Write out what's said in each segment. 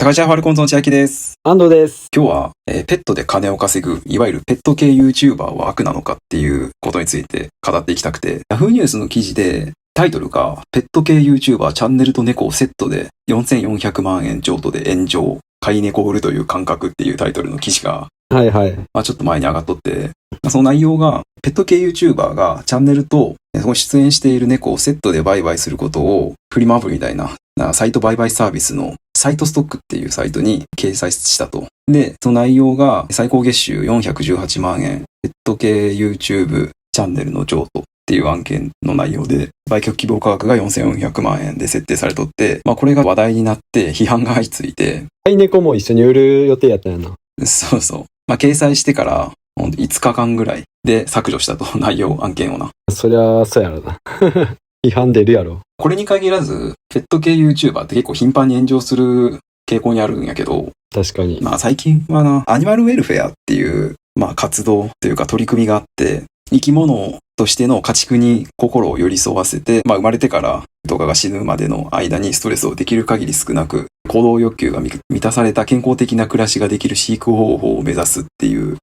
高橋ファルコンゾの千秋です。安藤です。今日は、ペットで金を稼ぐ、いわゆるペット系 YouTuber は悪なのかっていうことについて語っていきたくて、Yahoo ニュースの記事でタイトルが、ペット系 YouTuber チャンネルと猫をセットで4400万円譲渡で炎上、飼い猫を売るという感覚っていうタイトルの記事が、はいはい。ちょっと前に上がっとって、その内容が、ペット系 YouTuber がチャンネルとその出演している猫をセットで売買することをフリマアプリみたいなサイト売買サービスのサイトストックっていうサイトに掲載したと。で、その内容が最高月収418万円、ペット系 YouTube チャンネルの譲渡っていう案件の内容で、売却希望価格が4400万円で設定されとって、これが話題になって批判が相次いで。飼い猫も一緒に売る予定やったんやな。そうそう。掲載してから5日間ぐらいで削除したと、内容、案件をな。そりゃそうやろな。批判出るやろ。これに限らず、ペット系 YouTuber って結構頻繁に炎上する傾向にあるんやけど、確かに。最近はな、アニマルウェルフェアっていう、活動というか取り組みがあって、生き物としての家畜に心を寄り添わせて、生まれてからとかが死ぬまでの間にストレスをできる限り少なく、行動欲求が満たされた健康的な暮らしができる飼育方法を目指すっていう、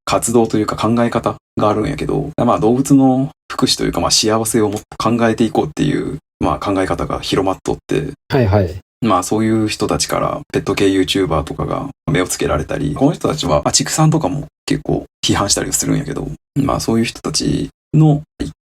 活動というか考え方があるんやけど、動物の福祉というか、幸せをもっと考えていこうっていう、考え方が広まっとって、はいはい。そういう人たちからペット系 YouTuber とかが目をつけられたり、この人たちは畜産とかも結構批判したりするんやけど、そういう人たちの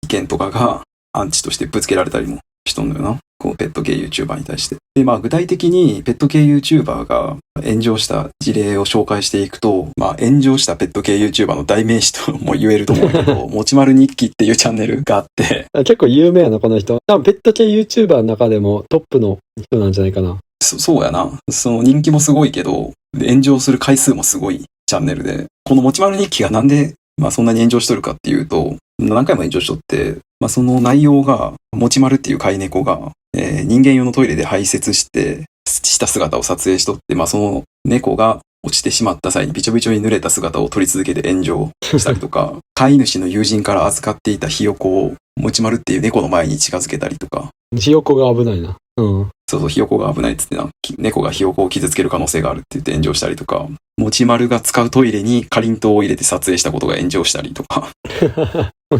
意見とかがアンチとしてぶつけられたりもしとんのよな。こうペット系 YouTuber に対して。で、具体的にペット系 YouTuber が炎上した事例を紹介していくと、炎上したペット系 YouTuber の代名詞とも言えると思うけど、もちまる日記っていうチャンネルがあって。結構有名やな、この人。多分ペット系 YouTuber の中でもトップの人なんじゃないかな。そうやな。その人気もすごいけど、炎上する回数もすごいチャンネルで、このもちまる日記がなんで、そんなに炎上しとるかっていうと、何回も炎上しとって、その内容が、もちまるっていう飼い猫が、人間用のトイレで排泄した姿を撮影しとって、その猫が落ちてしまった際にびちょびちょに濡れた姿を撮り続けて炎上したりとか、飼い主の友人から預かっていたひよこをもちまるっていう猫の前に近づけたりとか。ひよこが危ないな。うん。そう、ひよこが危ないっつって猫がひよこを傷つける可能性があるって言って炎上したりとか、もちまるが使うトイレにかりんとうを入れて撮影したことが炎上したりとか。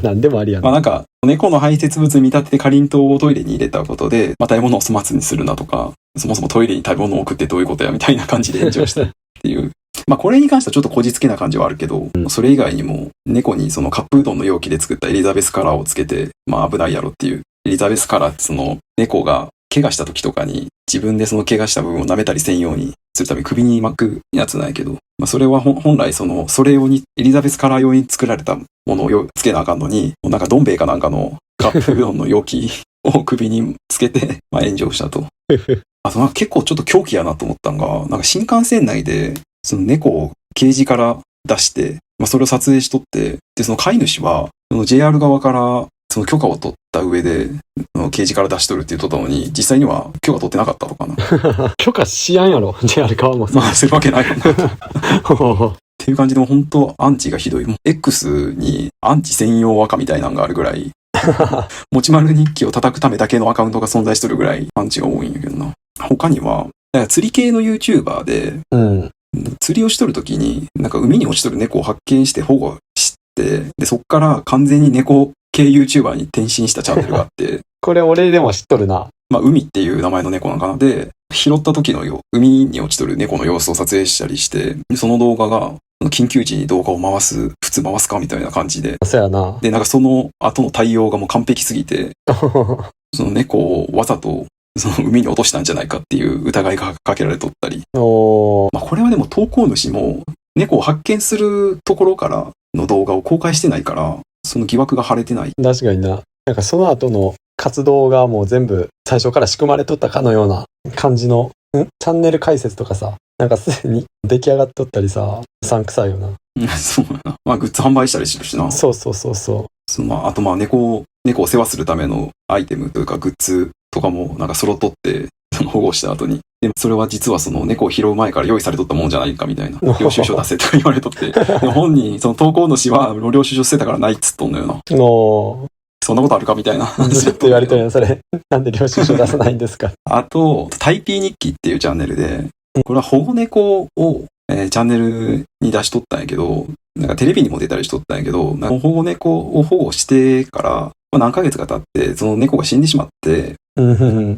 何でもありやな。猫の排泄物に見立ててかりんとうをトイレに入れたことで、食べ物を粗末にするなとか、そもそもトイレに食べ物を置くってどういうことやみたいな感じで炎上したっていう。これに関してはちょっとこじつけな感じはあるけど、それ以外にも猫にそのカップうどんの容器で作ったエリザベスカラーをつけて、危ないやろっていう。エリザベスカラーってその猫が怪我した時とかに自分でその怪我した部分を舐めたりせんようにするために首に巻くやつなんやけど、それは本来それ用にエリザベスカラー用に作られたものをつけなあかんのに、どん兵衛かなんかのカップうどんの容器を首につけて、炎上したと。結構ちょっと狂気やなと思ったのが、新幹線内でその猫をケージから出して、それを撮影しとって、で、その飼い主は、その JR 側からその許可を取った上で、ケージから出しとるって言っとったのに、実際には許可取ってなかったのかな。許可しやんやろ、JR 側もさ。そういうわけないよな。っていう感じで、本当アンチがひどい。X にアンチ専用赤みたいなのがあるぐらい、もちまる日記を叩くためだけのアカウントが存在しとるぐらいアンチが多いんやけどな。他には、釣り系の YouTuber で、釣りをしとるときに、海に落ちとる猫を発見して保護して、で、そっから完全に猫系 YouTuber に転身したチャンネルがあって、これ俺でも知っとるな。海っていう名前の猫なんかな。で、拾った時の海に落ちとる猫の様子を撮影したりして、その動画が、緊急時に動画を普通回すかみたいな感じで。そうやな。で、その後の対応がもう完璧すぎて、その猫をわざと、その海に落としたんじゃないかっていう疑いがかけられとったり。これはでも投稿主も猫を発見するところからの動画を公開してないから、その疑惑が晴れてない。確かにな。その後の活動がもう全部最初から仕組まれとったかのような感じの、チャンネル解説とかさ、すでに出来上がっとったりさ、うさんくさいよな。そうやな。グッズ販売したりしてるしな。そう。あと猫を世話するためのアイテムというかグッズとかも揃っとって、保護した後に。で、それは実はその猫を拾う前から用意されとったもんじゃないかみたいな。領収書出せとか言われとって。本人、その投稿主は領収書捨てたからないっつっとんのよな。そんなことあるかみたいな。ずっと言われてるよ、それ。なんで領収書出さないんですか。あと、タイピー日記っていうチャンネルで、これは保護猫を、チャンネルに出しとったんやけど、なんかテレビにも出たりしとったんやけど、なんか保護猫を保護してから、まあ、何ヶ月か経って、その猫が死んでしまって、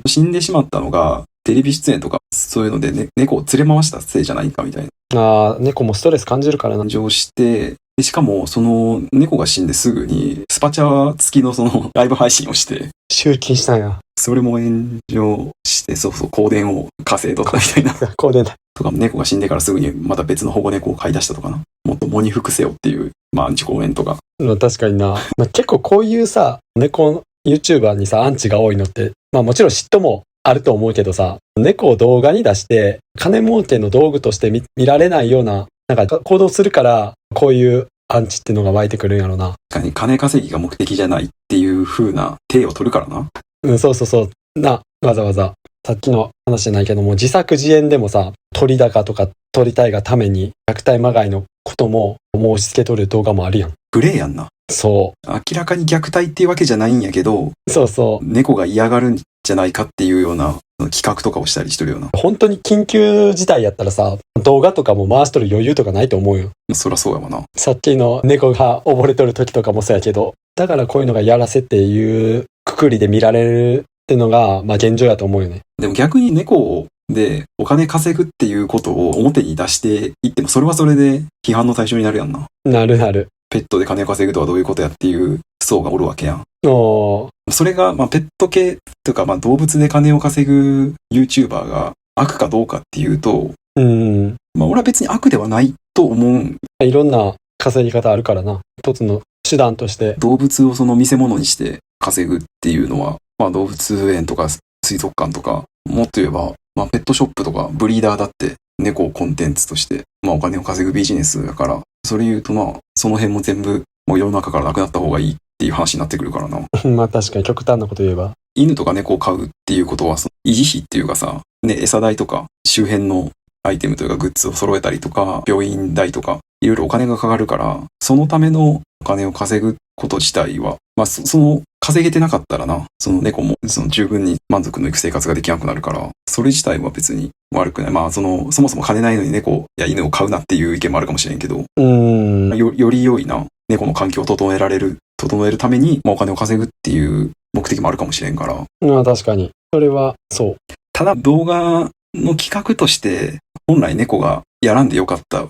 死んでしまったのが、テレビ出演とか、そういうので、ね、猫を連れ回したせいじゃないかみたいな。ああ、猫もストレス感じるからな。炎上して、でしかも、その猫が死んですぐに、スパチャ付きのそのライブ配信をして、集金したんや。それも炎上して、そうそう、香典を稼い取ったみたいな。香典だ。とか、猫が死んでからすぐにまた別の保護猫を飼い出したとかな。もっと喪に服せよっていう、まあ、アンチコメントが。確かにな。まあ、結構こういうさ、猫 YouTuber にさ、アンチが多いのって、まあもちろん嫉妬もあると思うけどさ、猫を動画に出して、金儲けの道具として見られないような、なんか行動するから、こういうアンチっていうのが湧いてくるんやろな。確かに金稼ぎが目的じゃないっていう風な体を取るからな。うん、そうそうそう。わざわざ、さっきの話じゃないけども、自作自演でもさ、取り高とか取りたいがために、虐待まがいのことも申し付け取る動画もあるやん。グレーやんな。そ明らかに虐待っていうわけじゃないんやけど、そうそう。猫が嫌がるんじゃないかっていうような企画とかをしたりしてるような。本当に緊急事態やったらさ、動画とかも回しとる余裕とかないと思うよ。そらそうやわな。さっきの猫が溺れとる時とかもそうやけど、だからこういうのがやらせっていうくくりで見られるってのが、まあ現状やと思うよね。でも逆に猫でお金稼ぐっていうことを表に出していっても、それはそれで批判の対象になるやんな。なるなる。ペットで金を稼ぐとはどういうことやっていう層がおるわけやん。おー。それが、まあ、ペット系というか、まあ、動物で金を稼ぐ YouTuber が悪かどうかっていうと、うん。まあ、俺は別に悪ではないと思う。いろんな稼ぎ方あるからな。一つの手段として。動物をその見せ物にして稼ぐっていうのは、まあ、動物園とか水族館とか、もっと言えば、まあ、ペットショップとかブリーダーだって猫をコンテンツとして、まあ、お金を稼ぐビジネスだから、それ言うとまあ、その辺も全部もう世の中からなくなった方がいいっていう話になってくるからな。まあ確かに極端なこと言えば。犬とか猫を飼うっていうことは、その維持費っていうかさ、ね、餌代とか周辺のアイテムというかグッズを揃えたりとか、病院代とか、いろいろお金がかかるから、そのためのお金を稼ぐこと自体は、まあその稼げてなかったらな、その猫もその十分に満足のいく生活ができなくなるから、それ自体は別に悪くない。まあそもそも金ないのに猫や犬を飼うなっていう意見もあるかもしれんけど、より良いな、猫の環境を整えるために、まあ、お金を稼ぐっていう目的もあるかもしれんから。まあ確かに。それは、そう。ただ動画の企画として、本来猫がやらんでよかった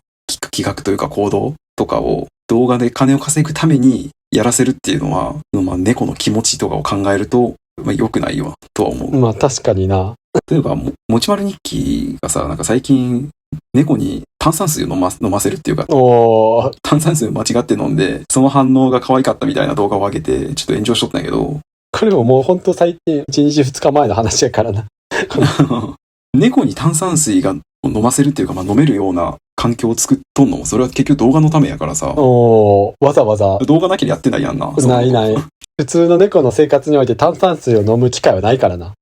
企画というか行動とかを動画で金を稼ぐためにやらせるっていうのは、まあ、猫の気持ちとかを考えると、まあ、良くないわ、とは思う。まあ確かにな。例えば、もちまる日記がさ、なんか最近、猫に炭酸水を飲ませるっていうか、炭酸水を間違って飲んで、その反応が可愛かったみたいな動画を上げて、ちょっと炎上しとったんやけど。これももうほんと最近、1日2日前の話やからな。猫に炭酸水が飲ませるっていうか、まあ飲めるような環境を作っとんのも、それは結局動画のためやからさ。わざわざ。動画なきゃやってないやんな。ない。普通の猫の生活において炭酸水を飲む機会はないからな。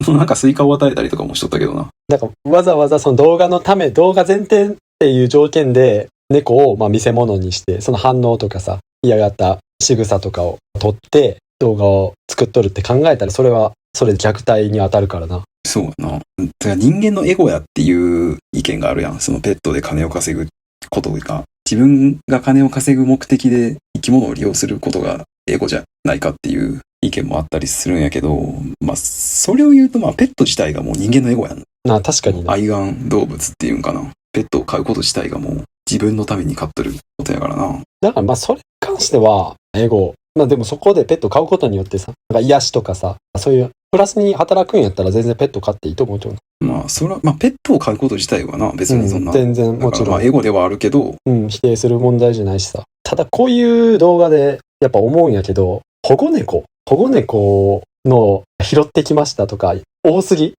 なんかスイカを与えたりとかもしとったけどな。なんかわざわざその動画のため、動画前提っていう条件で猫をまあ見せ物にして、その反応とかさ、嫌がった仕草とかを撮って動画を作っとるって考えたら、それはそれで虐待に当たるからな。そうやな。だから人間のエゴやっていう意見があるやん。そのペットで金を稼ぐことが、自分が金を稼ぐ目的で生き物を利用することがエゴじゃないかっていう意見もあったりするんやけど、まあ、それを言うと、まあ、ペット自体がもう人間のエゴやん。確かにな。愛玩動物っていうんかな。ペットを飼うこと自体がもう自分のために飼っとることやからな。だからまあ、それに関しては、エゴ。まあでもそこでペット飼うことによってさ、なんか癒しとかさ、そういうプラスに働くんやったら全然ペット飼っていいと思うけどな。まあ、それは、まあ、ペットを飼うこと自体はな、別にそんな。全然もちろん。まあ、エゴではあるけど。否定する問題じゃないしさ。ただこういう動画でやっぱ思うんやけど、保護猫の拾ってきましたとか、多すぎ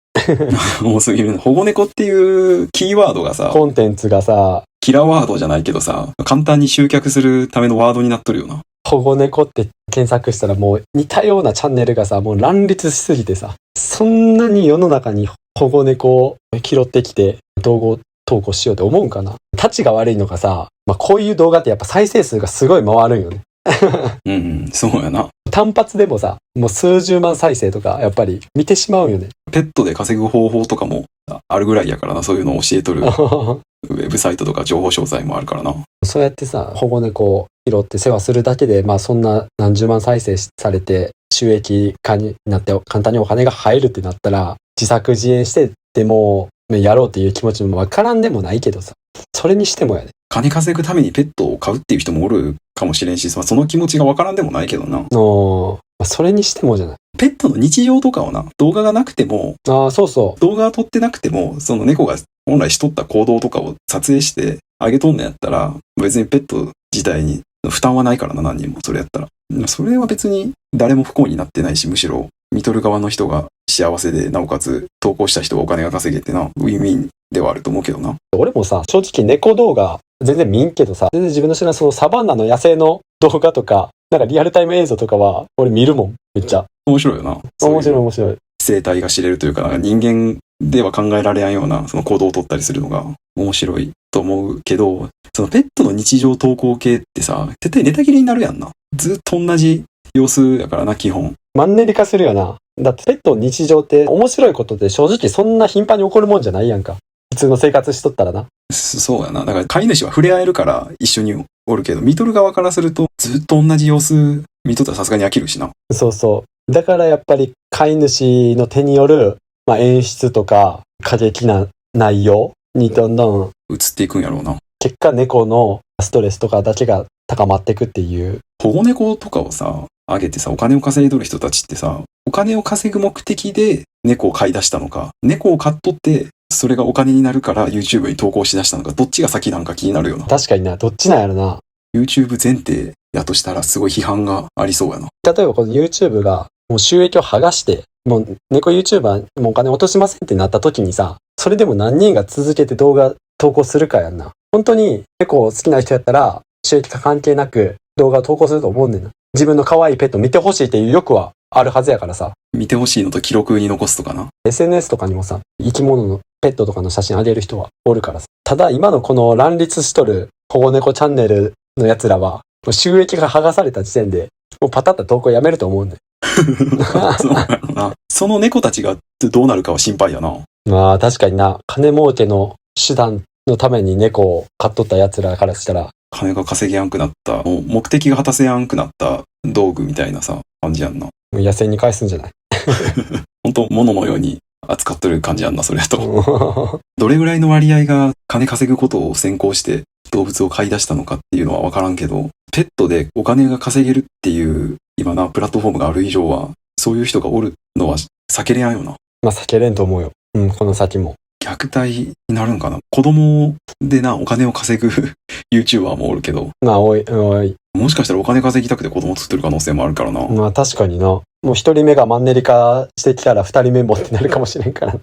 多すぎる。保護猫っていうキーワードがさ、コンテンツがさ、キラーワードじゃないけどさ、簡単に集客するためのワードになっとるよな。保護猫って検索したらもう似たようなチャンネルがさ、もう乱立しすぎてさ、そんなに世の中に保護猫を拾ってきて動画を投稿しようって思うんかな。タチが悪いのかさ、まあこういう動画ってやっぱ再生数がすごい回るんよね。そうやな。単発でもさ、もう数十万再生とかやっぱり見てしまうよね。ペットで稼ぐ方法とかもあるぐらいやからな、そういうのを教えとるウェブサイトとか情報詳細もあるからな。そうやってさ、保護猫を拾って世話するだけで、まあそんな何十万再生されて収益化になって簡単にお金が入るってなったら、自作自演してでもやろうっていう気持ちもわからんでもないけどさ、それにしてもやで。金稼ぐためにペットを飼うっていう人もおるかもしれんし、その気持ちがわからんでもないけどな。それにしてもじゃない。ペットの日常とかをな、動画がなくても、そうそう。動画が撮ってなくても、その猫が本来しとった行動とかを撮影してあげとんのやったら、別にペット自体に負担はないからな、何人もそれやったら。それは別に誰も不幸になってないし、むしろ見とる側の人が幸せで、なおかつ投稿した人がお金が稼げてな、ウィンウィンではあると思うけどな。俺もさ、正直猫動画全然見んけどさ、全然自分の知らないそのサバンナの野生の動画とか、なんかリアルタイム映像とかは俺見るもん、めっちゃ。面白いよな。面白い面白い。生態が知れるというか、人間では考えられないようなその行動を取ったりするのが面白いと思うけど、そのペットの日常投稿系ってさ、絶対ネタ切れになるやんな。ずっと同じ様子やからな、基本。マンネリ化するよな。だってペットの日常って面白いことで正直そんな頻繁に起こるもんじゃないやんか。普通の生活しとったらな。そうやな。だから飼い主は触れ合えるから一緒におるけど、見とる側からするとずっと同じ様子見とったらさすがに飽きるしな。そうそう。だからやっぱり飼い主の手による、演出とか過激な内容にどんどん移っていくんやろうな。結果猫のストレスとかだけが高まっていくっていう。保護猫とかをさ、あげてさ、お金を稼いどる人たちってさ、お金を稼ぐ目的で猫を飼い出したのか、猫を飼っとってそれがお金になるから YouTube に投稿しだしたのか、どっちが先なんか気になるよな。確かにな、どっちなんやろな。YouTube 前提やとしたらすごい批判がありそうやな。例えばこの YouTube がもう収益を剥がして、もう猫 YouTuber もうお金落としませんってなった時にさ、それでも何人が続けて動画投稿するかやんな。本当に猫好きな人やったら収益化関係なく動画を投稿すると思うねんな。自分の可愛いペット見てほしいっていう欲はあるはずやからさ。見てほしいのと記録に残すとかな。SNS とかにもさ、生き物のペットとかの写真あげる人はおるからさ。ただ今のこの乱立しとる保護猫チャンネルのやつらは、収益が剥がされた時点で、もうパタッと投稿やめると思うんだよ。そうやろな。その猫たちがどうなるかは心配やな。まあ確かにな、金儲けの手段のために猫を飼っとった奴らからしたら、金が稼げやんくなった、もう目的が果たせやんくなった道具みたいなさ、感じやんな。もう野生に返すんじゃない？本当物のように扱ってる感じやんな、それと。どれぐらいの割合が金稼ぐことを先行して動物を飼い出したのかっていうのはわからんけど、ペットでお金が稼げるっていう今なプラットフォームがある以上は、そういう人がおるのは避けれやんよな。まあ避けれんと思うよ。この先も。虐待になるんかな。子供でな、お金を稼ぐYouTuber もおるけど。まあ、おい。もしかしたらお金稼ぎたくて子供作ってる可能性もあるからな。まあ確かにな。もう一人目がマンネリ化してきたら二人目もってなるかもしれんから。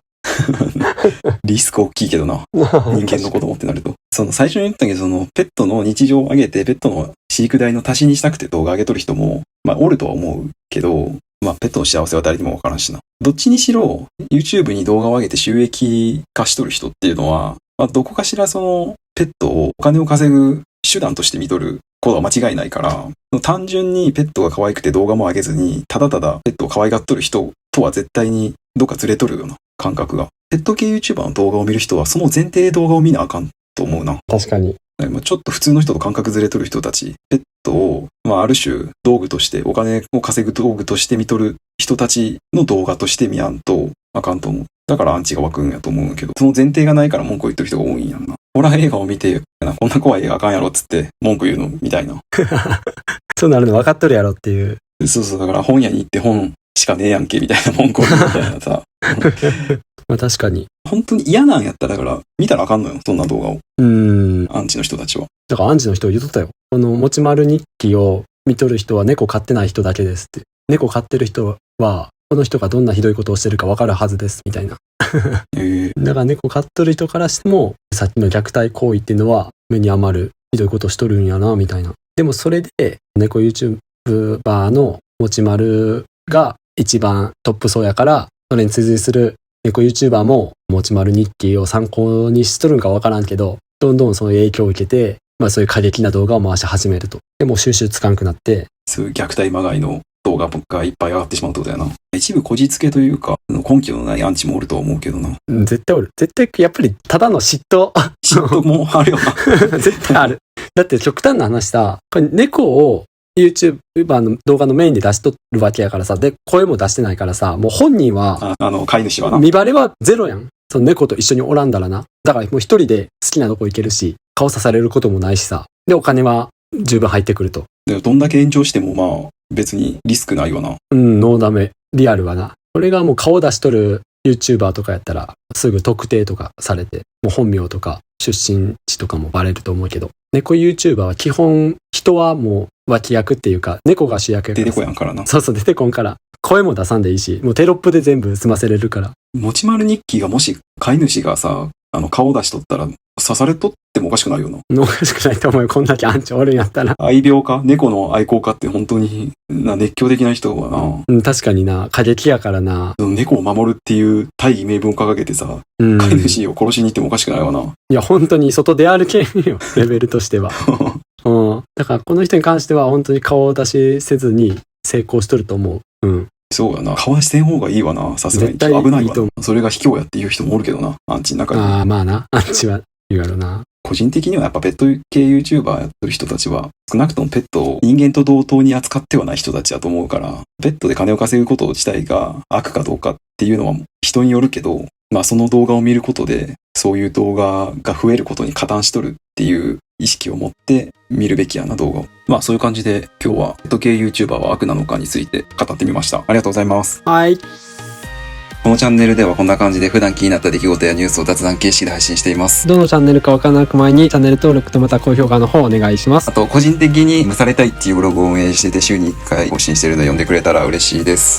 リスク大きいけどな。人間の子供ってなると。その最初に言ったけど、そのペットの日常を上げて、ペットの飼育代の足しにしたくて動画上げとる人も、おるとは思うけど、ペットの幸せは誰にもわからんしな。どっちにしろ、YouTube に動画を上げて収益化しとる人っていうのは、どこかしらその、ペットをお金を稼ぐ手段として見とることは間違いないから、単純にペットが可愛くて動画も上げずに、ただただペットを可愛がっとる人とは絶対にどっかずれとるような感覚が。ペット系 YouTuber の動画を見る人はその前提で動画を見なあかんと思うな。確かに。ちょっと普通の人と感覚ずれとる人たち、ペットを、ある種道具として、お金を稼ぐ道具として見とる人たちの動画として見やんとあかんと思う。だからアンチが湧くんやと思うんやけど、その前提がないから文句を言ってる人が多いんやんな。ホラー映画を見て、こんな怖い映画あかんやろっつって文句言うのみたいな。そうなるの分かっとるやろっていう。そう、だから本屋に行って本しかねえやんけみたいな文句を言うみたいなさ。確かに。本当に嫌なんやったら、だから見たらあかんのよ、そんな動画を。アンチの人たちは。だからアンチの人言っとったよ。このもちまる日記を見とる人は猫飼ってない人だけですって。猫飼ってる人は、この人がどんなひどいことをしてるか分かるはずです、みたいな。だから猫飼っとる人からしても、さっきの虐待行為っていうのは目に余るひどいことをしとるんやな、みたいな。でもそれで、猫 YouTuber のもちまるが一番トップ層やから、それに追随する猫 YouTuber ももちまる日記を参考にしとるんか分からんけど、どんどんその影響を受けて、そういう過激な動画を回し始めると。でも収集つかんくなって。そういう虐待まがいの動画がいっぱい上がってしまうってことやな。一部こじつけというか、根拠のないアンチもおるとは思うけどな。絶対おる。絶対、やっぱり、ただの嫉妬。嫉妬もあるよな。絶対ある。だって極端な話さ、これ猫を YouTuber の動画のメインで出しとるわけやからさ、で、声も出してないからさ、もう本人は、飼い主はな。見バレはゼロやん。その猫と一緒におらんだらな。だからもう一人で好きなとこ行けるし、顔刺されることもないしさ。で、お金は十分入ってくると。でどんだけ炎上してもまあ、別にリスクないよな。うん、ノーダメ。リアルはな。これがもう顔出しとる YouTuber とかやったら、すぐ特定とかされて、もう本名とか出身地とかもバレると思うけど、猫 YouTuber は基本、人はもう脇役っていうか、猫が主役やから。出てこやんからな。そうそう、出てこんから。声も出さんでいいし、もうテロップで全部済ませれるから。もちまる日記がもし飼い主がさ、顔出しとったら刺されとってもおかしくないよな。おかしくないと思うよ。こんだけアンチおるんやったら。愛病家猫の愛好家って本当に熱狂的な人はな。うん、確かにな。過激やからな。猫を守るっていう大義名分を掲げてさ、うん。飼い主を殺しに行ってもおかしくないわな。いや、本当に外出歩けんよ。レベルとしては。うん。だからこの人に関しては本当に顔を出しせずに成功しとると思う。うん。そうやな。顔してん方がいいわな。さすがに。絶対危ないわいいと思な。それが卑怯やっていう人もおるけどな。アンチの中に。ああ、まあな。アンチは言うやろな。個人的にはやっぱペット系 YouTuber やってる人たちは、少なくともペットを人間と同等に扱ってはない人たちだと思うから、ペットで金を稼ぐこと自体が悪かどうかっていうのは人によるけど、まあその動画を見ることで、そういう動画が増えることに加担しとるっていう意識を持って見るべきやな、動画を。まあそういう感じで今日はペット系 YouTuber は悪なのかについて語ってみました。ありがとうございます。はい。このチャンネルではこんな感じで普段気になった出来事やニュースを雑談形式で配信しています。どのチャンネルかわからなく前にチャンネル登録とまた高評価の方お願いします。あと個人的に蒸されたいっていうブログを運営してて週に1回更新してるので読んでくれたら嬉しいです。